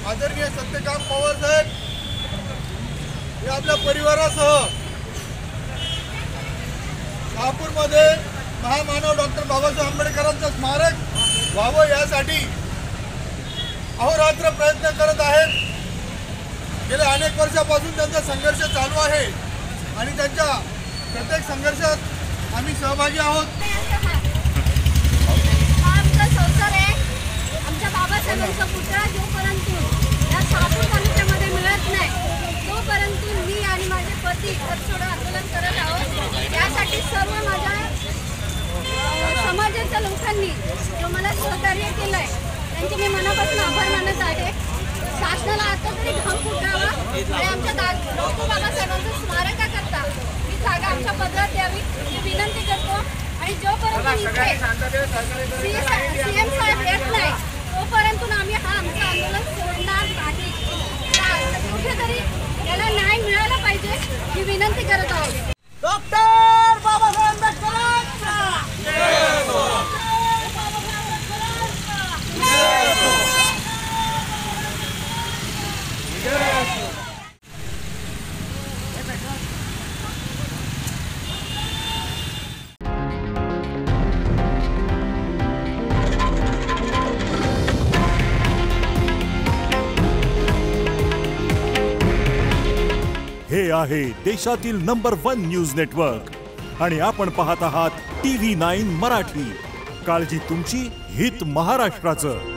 आदरणीय सत्यकाम पवार साहेब हे आपल्या परिवारासह शहापूरमध्ये महामानव डॉक्टर बाबासाहेब आंबेडकरांचं स्मारक व्हावं यासाठी अहोरात्र प्रयत्न करत आहेत। गेल्या अनेक वर्षापासून त्यांचा संघर्ष चालू आहे आणि त्यांच्या प्रत्येक संघर्षात आम्ही सहभागी आहोत। आमचा संसार आहे, आमच्या बाबासाहेबांचा पुतळा जोपर्यंत या शहापूर तालुक्यामध्ये मिळत नाही तोपर्यंत मी आणि माझे पती सोडा आंदोलन करत आहोत। यासाठी सर्व माझ्या समाजाच्या लोकांनी जो मला सहकार्य केलंय त्यांचे मी मनापासून आभार मानत आहे। शासनाला आता तरी घाम फुटावा आणि आमच्या डॉक्टर बाबासाहेबांचं स्मारकाकरता ही जागा आमच्या पदरात द्यावी ही विनंती करतो। आणि जोपर्यंत सीएम साहेब येत नाही तोपर्यंत आम्ही आमचं आंदोलन सोडणार नाही। कुठेतरी याला न्याय मिळाला पाहिजे ही विनंती करत आहोत। डॉक्टर बाबासाहेब आंबेडकरांचा हे आहे देशातील नंबर 1 न्यूज नेटवर्क आणि आपण पाहत आहात TV9 मराठी। काळजी तुमची, हित महाराष्ट्राचं।